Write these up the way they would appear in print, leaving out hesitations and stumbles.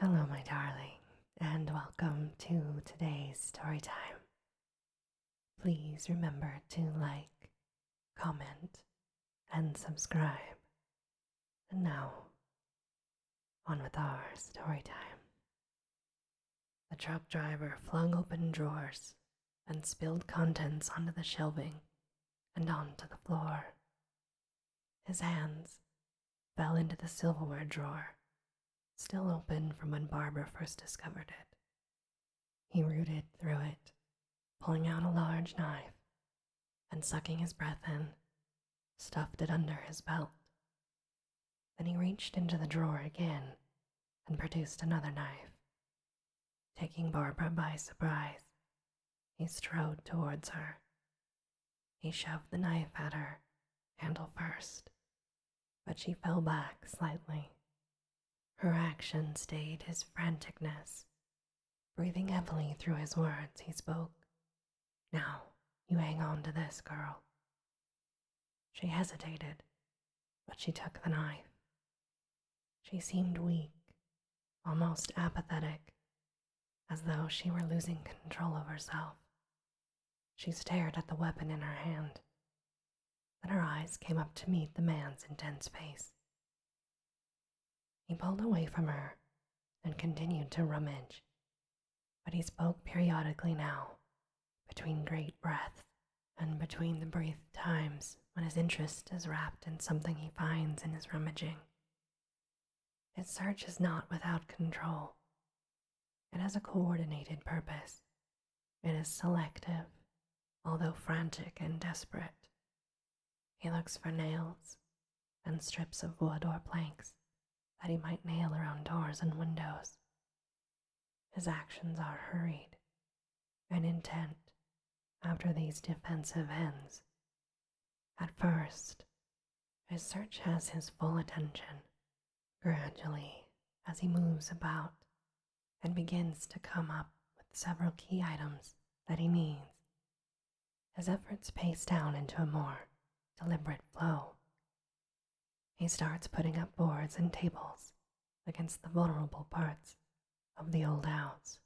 Hello, my darling, and welcome to today's story time. Please remember to like, comment, and subscribe. And now, on with our story time. The truck driver flung open drawers and spilled contents onto the shelving and onto the floor. His hands fell into the silverware drawer, still open from when Barbara first discovered it. He rooted through it, pulling out a large knife, and sucking his breath in, stuffed it under his belt. Then he reached into the drawer again and produced another knife. Taking Barbara by surprise, he strode towards her. He shoved the knife at her, handle first, but she fell back slightly. Her action stayed his franticness. Breathing heavily through his words, he spoke. "Now, you hang on to this, girl." She hesitated, but she took the knife. She seemed weak, almost apathetic, as though she were losing control of herself. She stared at the weapon in her hand. Then her eyes came up to meet the man's intense face. He pulled away from her and continued to rummage, but he spoke periodically now, between great breaths and between the brief times when his interest is wrapped in something he finds in his rummaging. His search is not without control. It has a coordinated purpose. It is selective, although frantic and desperate. He looks for nails and strips of wood or planks that he might nail around doors and windows. His actions are hurried and intent after these defensive ends. At first, his search has his full attention. Gradually, as he moves about and begins to come up with several key items that he needs, his efforts pace down into a more deliberate flow. He starts putting up boards and tables against the vulnerable parts of the old house.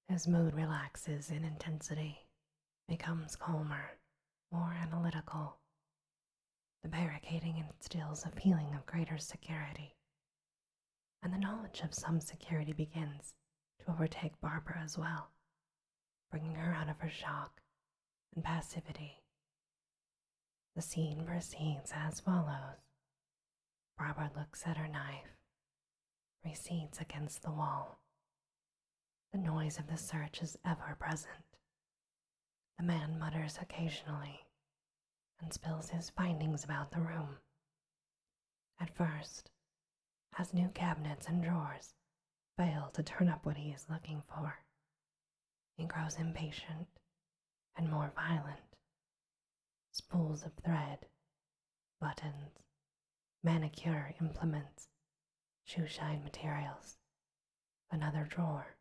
His mood relaxes in intensity, becomes calmer, more analytical. The barricading instills a feeling of greater security, and the knowledge of some security begins to overtake Barbara as well, bringing her out of her shock and passivity. The scene proceeds as follows. Barbara looks at her knife, recedes against the wall. The noise of the search is ever present. The man mutters occasionally and spills his findings about the room. At first, as new cabinets and drawers fail to turn up what he is looking for, he grows impatient and more violent. Spools of thread, buttons, manicure implements, shoeshine materials, another drawer.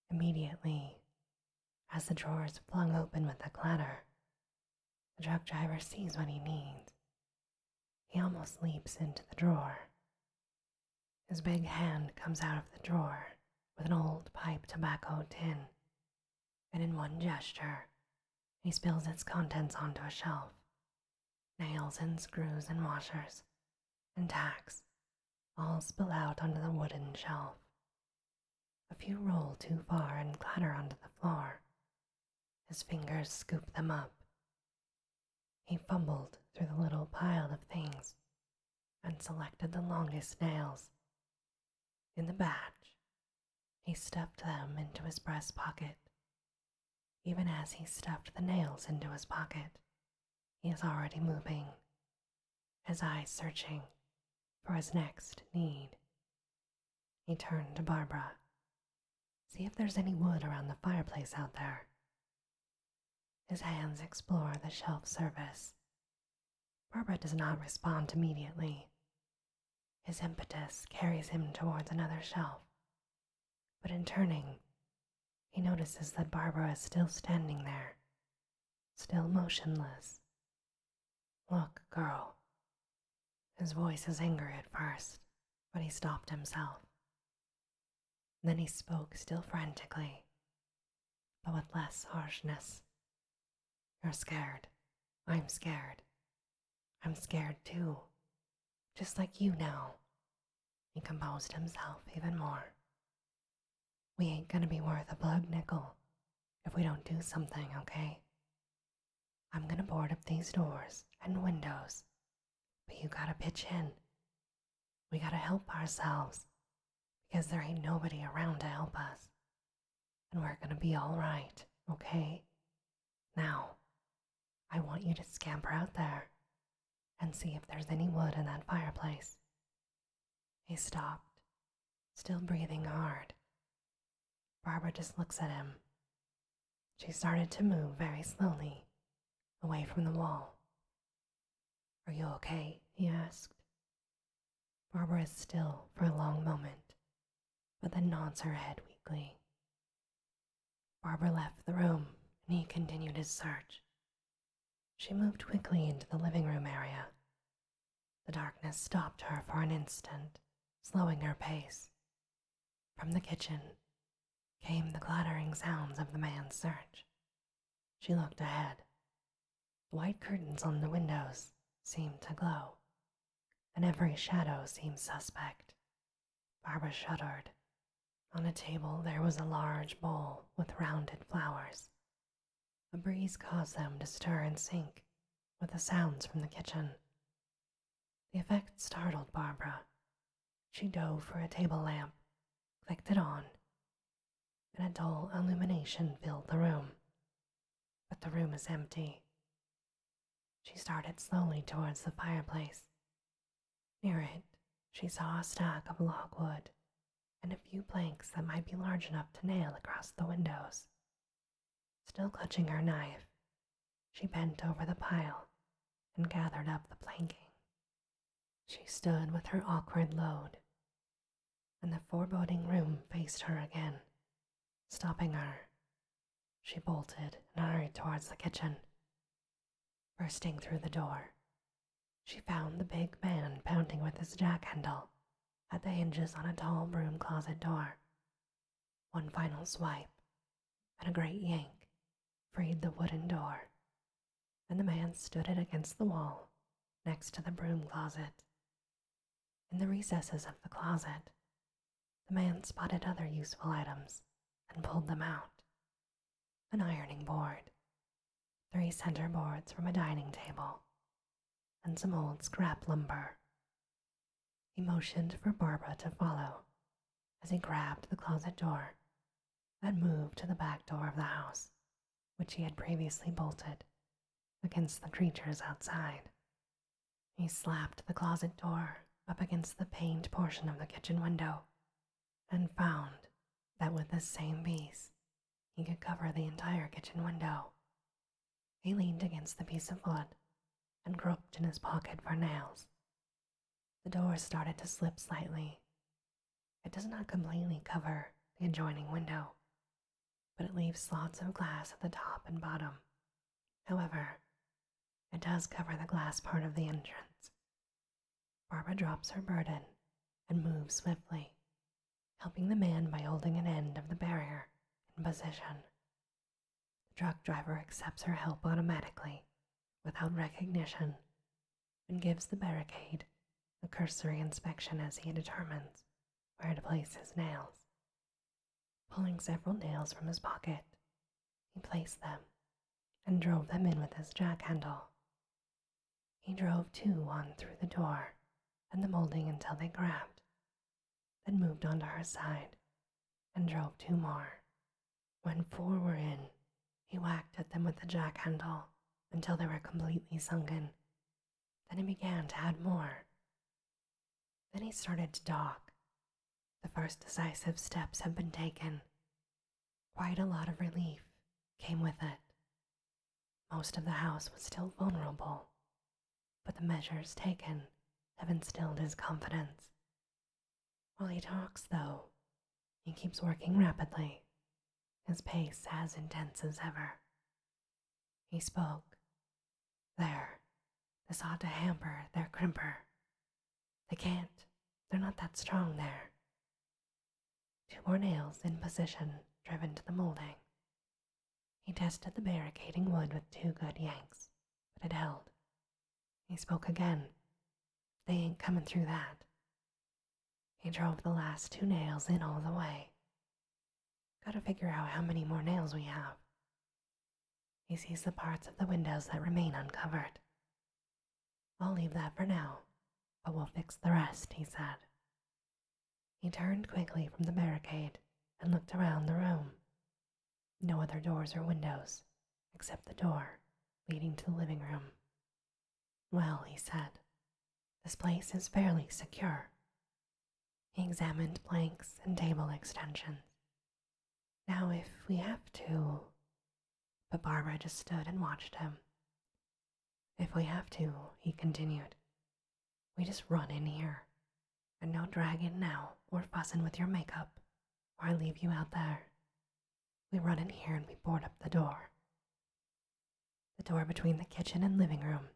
Immediately, as the drawer is flung open with a clatter, the truck driver sees what he needs. He almost leaps into the drawer. His big hand comes out of the drawer with an old pipe tobacco tin, and in one gesture, he spills its contents onto a shelf. Nails and screws and washers and tacks all spill out onto the wooden shelf. A few roll too far and clatter onto the floor. His fingers scoop them up. He fumbled through the little pile of things and selected the longest nails. In the batch, he stuffed them into his breast pocket. Even as he stuffed the nails into his pocket, he is already moving, his eyes searching for his next need. He turned to Barbara. "See if there's any wood around the fireplace out there." His hands explore the shelf surface. Barbara does not respond immediately. His impetus carries him towards another shelf, but in turning, he notices that Barbara is still standing there, still motionless. "Look, girl." His voice is angry at first, but he stopped himself. Then he spoke still frantically, but with less harshness. You're scared. I'm scared. I'm scared too. Just like you now. He composed himself even more. We ain't gonna be worth a plug nickel if we don't do something, okay? I'm gonna board up these doors and windows, but you gotta pitch in. We gotta help ourselves because there ain't nobody around to help us. And we're gonna be alright, okay? Now, I want you to scamper out there and see if there's any wood in that fireplace. He stopped, still breathing hard. Barbara just looks at him. She started to move very slowly, away from the wall. Are you okay? He asked. Barbara is still for a long moment, but then nods her head weakly. Barbara left the room, and he continued his search. She moved quickly into the living room area. The darkness stopped her for an instant, slowing her pace. From the kitchen came the clattering sounds of the man's search. She looked ahead. The white curtains on the windows seemed to glow, and every shadow seemed suspect. Barbara shuddered. On a table there was a large bowl with rounded flowers. A breeze caused them to stir and sync with the sounds from the kitchen. The effect startled Barbara. She dove for a table lamp, clicked it on, and a dull illumination filled the room. But the room is empty. She started slowly towards the fireplace. Near it, she saw a stack of logwood and a few planks that might be large enough to nail across the windows. Still clutching her knife, she bent over the pile and gathered up the planking. She stood with her awkward load, and the foreboding room faced her again, stopping her. She bolted and hurried towards the kitchen. Bursting through the door, she found the big man pounding with his jack handle at the hinges on a tall broom closet door. One final swipe, and a great yank freed the wooden door, and the man stood it against the wall next to the broom closet. In the recesses of the closet, the man spotted other useful items and pulled them out. An ironing board, 3 center boards from a dining table, and some old scrap lumber. He motioned for Barbara to follow as he grabbed the closet door and moved to the back door of the house, which he had previously bolted against the creatures outside. He slapped the closet door up against the paned portion of the kitchen window and found that with this same piece he could cover the entire kitchen window. He leaned against the piece of wood and groped in his pocket for nails. The door started to slip slightly. It does not completely cover the adjoining window, but it leaves slots of glass at the top and bottom. However, it does cover the glass part of the entrance. Barbara drops her burden and moves swiftly, helping the man by holding an end of the barrier in position. The truck driver accepts her help automatically, without recognition, and gives the barricade a cursory inspection as he determines where to place his nails. Pulling several nails from his pocket, he placed them and drove them in with his jack handle. He drove 2 on through the door and the molding until they grabbed, then moved onto her side and drove 2 more. When 4 were in, he whacked at them with the jack handle until they were completely sunken. Then he began to add more. Then he started to dock. The first decisive steps had been taken. Quite a lot of relief came with it. Most of the house was still vulnerable, but the measures taken have instilled his confidence. While he talks, though, he keeps working rapidly, his pace as intense as ever. He spoke. There, this ought to hamper their crimper. They can't. They're not that strong there. 2 more nails in position driven to the molding. He tested the barricading wood with 2 good yanks, but it held. He spoke again. They ain't coming through that. He drove the last 2 nails in all the way. Gotta figure out how many more nails we have. He sees the parts of the windows that remain uncovered. I'll leave that for now, but we'll fix the rest, he said. He turned quickly from the barricade and looked around the room. No other doors or windows, except the door leading to the living room. Well, he said, this place is fairly secure. He examined planks and table extensions. Now if we have to... But Barbara just stood and watched him. If we have to, he continued, we just run in here. And no dragging now or fussing with your makeup, or I leave you out there. We run in here and we board up the door. The door between the kitchen and living room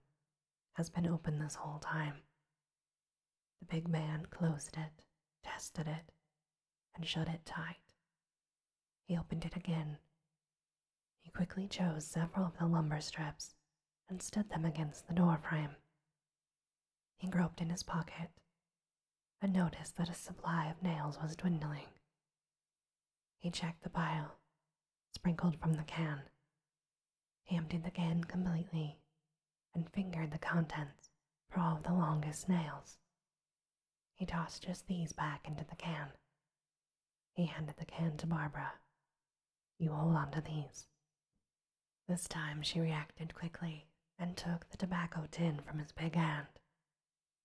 has been open this whole time. The big man closed it, tested it, and shut it tight. He opened it again. He quickly chose several of the lumber strips and stood them against the door frame. He groped in his pocket and noticed that his supply of nails was dwindling. He checked the pile, sprinkled from the can. He emptied the can completely and fingered the contents for all of the longest nails. He tossed just these back into the can. He handed the can to Barbara. You hold on to these. This time she reacted quickly and took the tobacco tin from his big hand.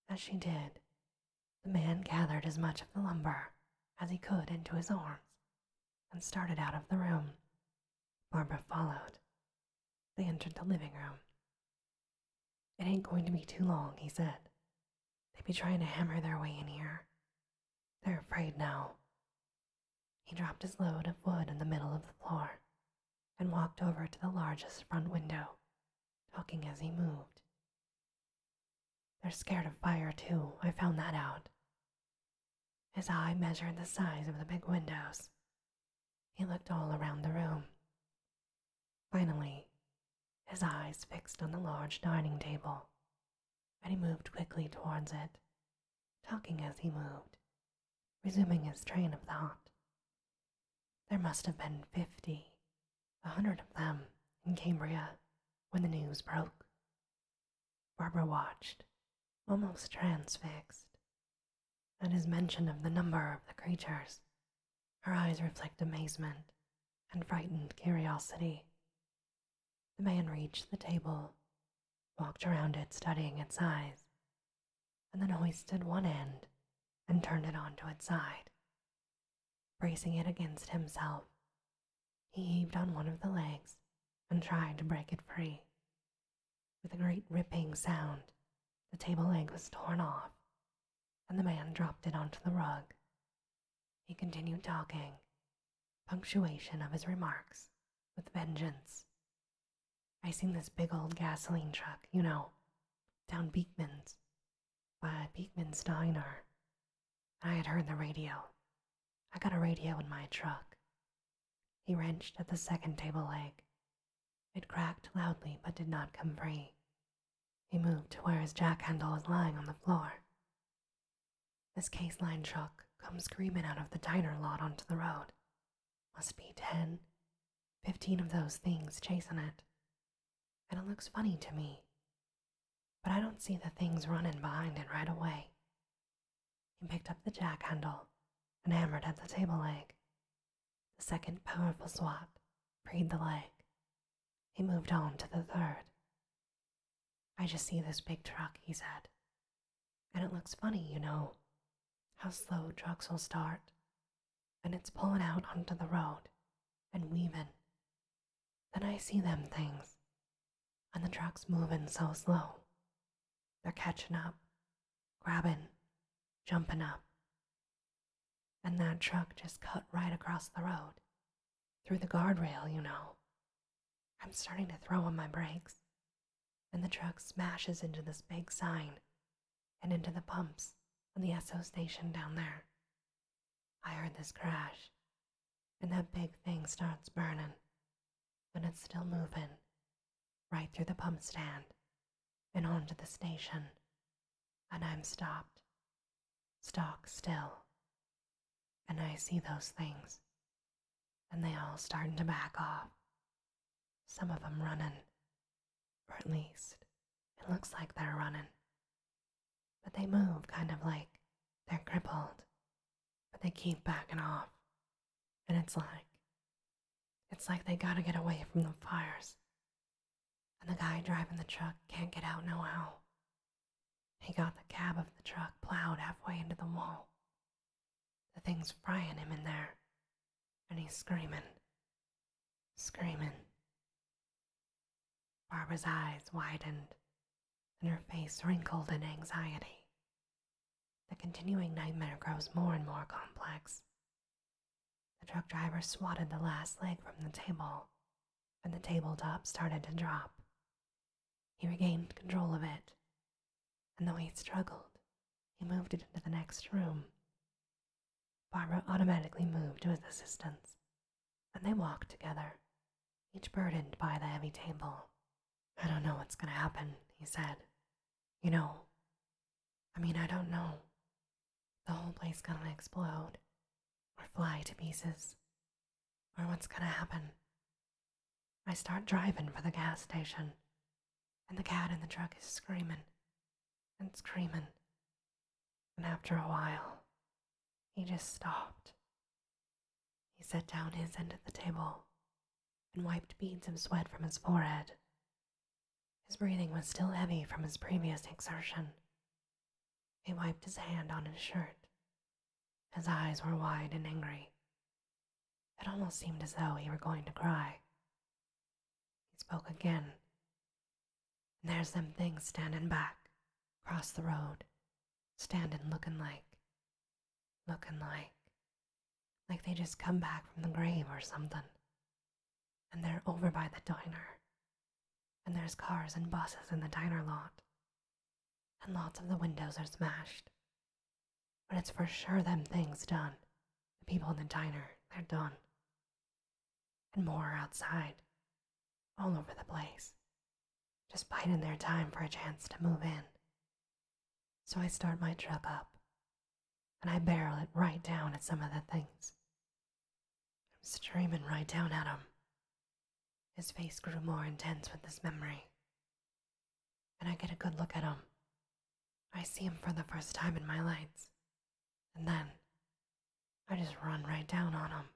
As she did, the man gathered as much of the lumber as he could into his arms and started out of the room. Barbara followed. They entered the living room. It ain't going to be too long, he said. They be trying to hammer their way in here. They're afraid now. He dropped his load of wood in the middle of the floor and walked over to the largest front window, talking as he moved. They're scared of fire too, I found that out. His eye measured the size of the big windows. He looked all around the room. Finally, his eyes fixed on the large dining table, and he moved quickly towards it, talking as he moved, resuming his train of thought. There must have been 50, 100 of them in Cambria when the news broke. Barbara watched, almost transfixed. At his mention of the number of the creatures, her eyes reflect amazement and frightened curiosity. The man reached the table, walked around it studying its size, and then hoisted one end and turned it onto its side. Bracing it against himself, he heaved on one of the legs and tried to break it free. With a great ripping sound, the table leg was torn off, and the man dropped it onto the rug. He continued talking, punctuation of his remarks with vengeance. I seen this big old gasoline truck, you know, down Beekman's, by Beekman's Diner. I had heard the radio. I got a radio in my truck. He wrenched at the second table leg. It cracked loudly but did not come free. He moved to where his jack handle was lying on the floor. This case-line truck comes screaming out of the diner lot onto the road. Must be 10, 15 of those things chasing it. And it looks funny to me. But I don't see the things running behind it right away. He picked up the jack handle and hammered at the table leg. The second powerful swat freed the leg. He moved on to the third. I just see this big truck, he said. And it looks funny, you know, how slow trucks will start. And it's pulling out onto the road and weaving. Then I see them things. And the truck's moving so slow. They're catching up, grabbing, jumping up. And that truck just cut right across the road, through the guardrail, you know. I'm starting to throw on my brakes, and the truck smashes into this big sign and into the pumps on the Esso station down there. I heard heard this crash, and that big thing starts burning, and it's still moving, right through the pump stand and onto the station, and I'm stopped, stock still, and I see those things, and they all starting to back off, some of them running, or at least it looks like they're running, but they move kind of like they're crippled, but they keep backing off, and it's like they gotta get away from the fires, and the guy driving the truck can't get out no how. He got the cab of the truck plowed halfway into the wall. The thing's frying him in there, and he's screaming, screaming. Barbara's eyes widened, and her face wrinkled in anxiety. The continuing nightmare grows more and more complex. The truck driver swatted the last leg from the table, and the tabletop started to drop. He regained control of it, and though he struggled, he moved it into the next room. Barbara automatically moved to his assistance, and they walked together, each burdened by the heavy table. "I don't know what's going to happen," he said. I don't know. The whole place gonna explode, or fly to pieces, or what's gonna happen. I start driving for the gas station, and the cat in the truck is screaming and screaming, and after a while, he just stopped. He set down his end of the table and wiped beads of sweat from his forehead. His breathing was still heavy from his previous exertion. He wiped his hand on his shirt. His eyes were wide and angry. It almost seemed as though he were going to cry. He spoke again. "And there's them things standing back, across the road, standing looking like they just come back from the grave or something. And they're over by the diner. And there's cars and buses in the diner lot. And lots of the windows are smashed. But it's for sure them things done. The people in the diner, they're done. And more are outside, all over the place, just biding their time for a chance to move in. So I start my truck up, and I barrel it right down at some of the things. I'm streaming right down at him." His face grew more intense with this memory, and I get a good look at him. I see him for the first time in my lights, and then I just run right down on him.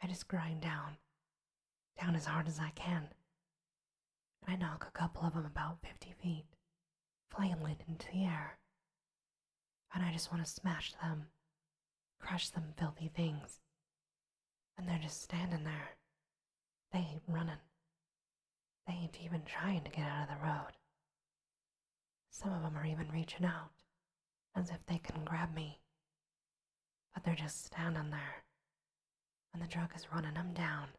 I just grind down as hard as I can, and I knock a couple of them about 50 feet, flailing into the air, and I just want to smash them, crush them filthy things, and they're just standing there. They ain't running. They ain't even trying to get out of the road. Some of them are even reaching out, as if they can grab me, but they're just standing there, and the truck is running them down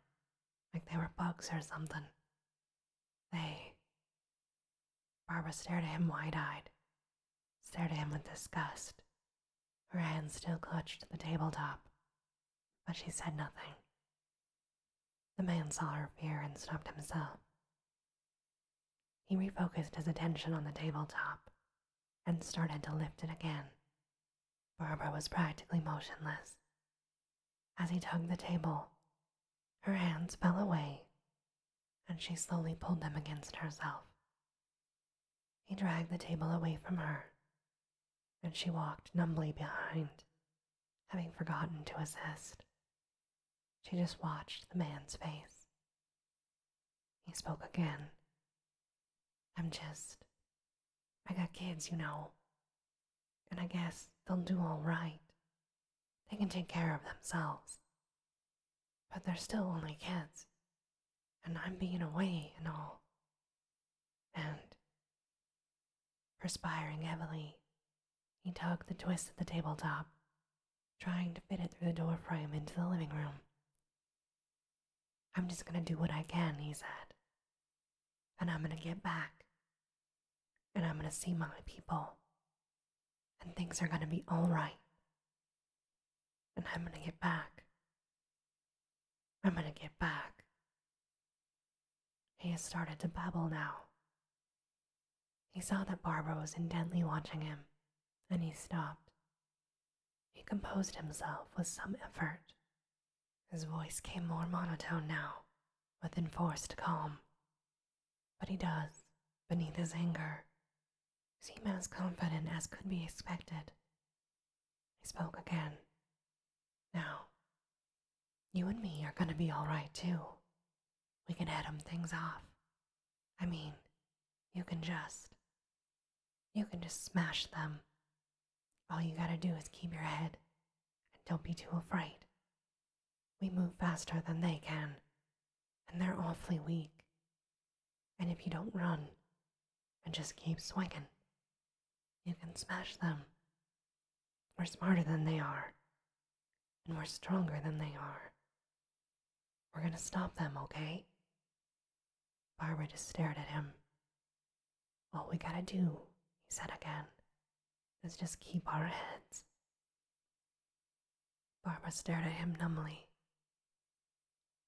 like they were bugs or something. Barbara stared at him wide-eyed, stared at him with disgust, her hands still clutched the tabletop, but she said nothing. The man saw her fear and stopped himself. He refocused his attention on the tabletop and started to lift it again. Barbara was practically motionless. As he tugged the table, her hands fell away, and she slowly pulled them against herself. He dragged the table away from her, and she walked numbly behind, having forgotten to assist. She just watched the man's face. He spoke again. I got kids, and I guess they'll do all right. They can take care of themselves. But they're still only kids, and I'm being away and all. And, perspiring heavily, he tugged the twist of the tabletop, trying to fit it through the doorframe into the living room. "I'm just gonna do what I can," he said. "And I'm gonna get back. And I'm gonna see my people. And things are gonna be all right." and I'm gonna get back. I'm gonna get back. He has started to babble now. He saw that Barbara was intently watching him, and he stopped. He composed himself with some effort. His voice came more monotone now, with enforced calm. But he does, beneath his anger, seem as confident as could be expected. He spoke again. Now, you and me are gonna be all right too. We can head 'em things off. I mean, you can just smash them. All you gotta do is keep your head and don't be too afraid. We move faster than they can, and they're awfully weak. And if you don't run and just keep swinging, you can smash them. We're smarter than they are, and we're stronger than they are. We're gonna stop them, okay? Barbara just stared at him. All we gotta do, he said again, is just keep our heads. Barbara stared at him numbly.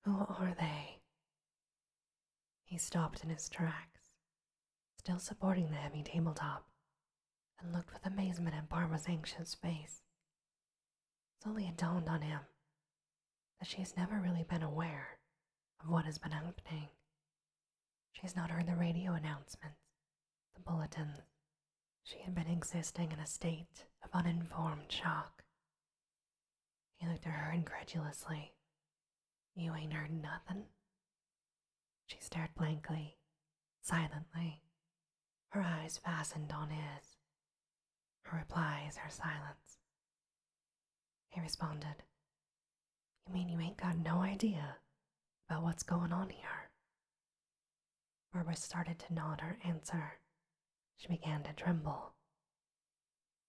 Who are they? He stopped in his tracks, still supporting the heavy tabletop, and looked with amazement at Barbara's anxious face. Slowly it dawned on him that she has never really been aware of what has been happening. She has not heard the radio announcements, the bulletins. She had been existing in a state of uninformed shock. He looked at her incredulously. You ain't heard nothing? She stared blankly, silently, her eyes fastened on his. Her reply is her silence. He responded, You mean you ain't got no idea about what's going on here? Barbara started to nod her answer. She began to tremble.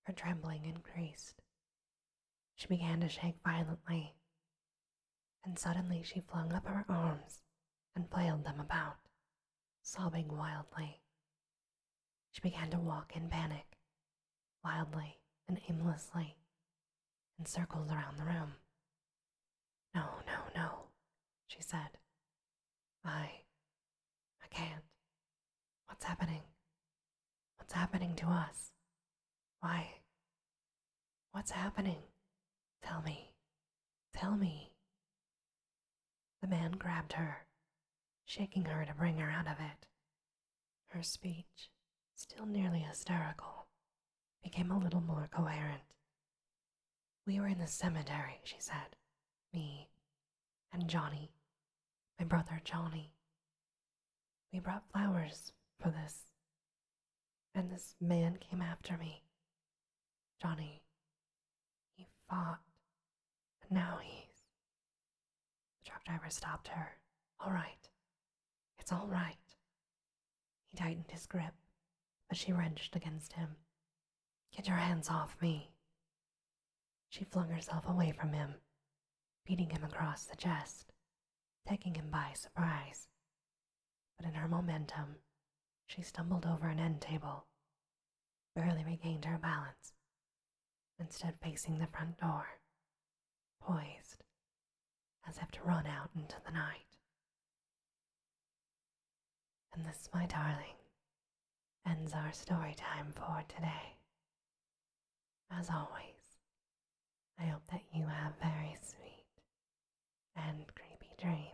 Her trembling increased. She began to shake violently, and suddenly she flung up her arms and flailed them about, sobbing wildly. She began to walk in panic, wildly and aimlessly, in circles around the room. No, no, no, she said. I can't. What's happening? What's happening to us? Why? What's happening? Tell me. Tell me. The man grabbed her, shaking her to bring her out of it. Her speech, still nearly hysterical, became a little more coherent. We were in the cemetery, she said. Me and Johnny, my brother Johnny. We brought flowers for this, and this man came after me. Johnny, he fought, and now he's... The truck driver stopped her. All right. It's all right. He tightened his grip, but she wrenched against him. Get your hands off me. She flung herself away from him, beating him across the chest, taking him by surprise. But in her momentum, she stumbled over an end table, barely regained her balance, and stood facing the front door, poised, as if to run out into the night. And this, my darling, ends our story time for today. As always, I hope that you have very sweet and creepy dreams.